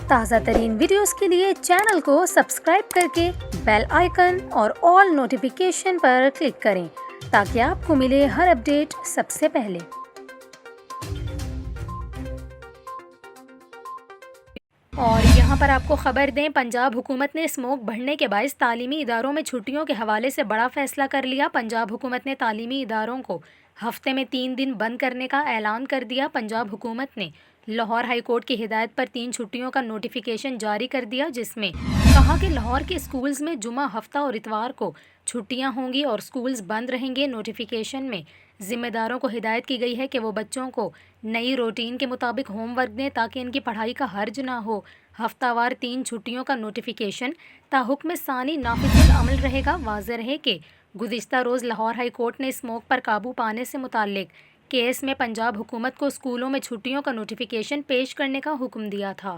ताज़ा तरीन वीडियोस के लिए चैनल को सब्सक्राइब करके बेल आइकन और ऑल नोटिफिकेशन पर क्लिक करें ताकि आपको मिले हर अपडेट सबसे पहले। और यहाँ पर आपको खबर दें, पंजाब हुकूमत ने स्मोक बढ़ने के बायस तालीमी इदारों में छुट्टियों के हवाले से बड़ा फैसला कर लिया। पंजाब हुकूमत ने तालीमी इदारों को हफ्ते में 3 दिन बंद करने का ऐलान कर दिया। पंजाब हुकूमत ने लाहौर हाई कोर्ट की हिदायत पर 3 छुट्टियों का नोटिफिकेशन जारी कर दिया, जिसमें कहा कि लाहौर के स्कूल्स में जुमा, हफ्ता और इतवार को छुट्टियां होंगी और स्कूल्स बंद रहेंगे। नोटिफिकेशन में जिम्मेदारों को हिदायत की गई है कि वो बच्चों को नई रूटीन के मुताबिक होमवर्क दें ताकि इनकी पढ़ाई का हर्ज ना हो। हफ्तावार 3 छुट्टियों का नोटिफिकेशन ताहुक्म सानी नाफिजुल अमल रहेगा। वाज़ेह रहे कि गुज़िश्ता रोज़ लाहौर हाई कोर्ट ने स्मोक पर काबू पाने से मुताल्लिक केस में पंजाब हुकूमत को स्कूलों में छुट्टियों का नोटिफिकेशन पेश करने का हुक्म दिया था।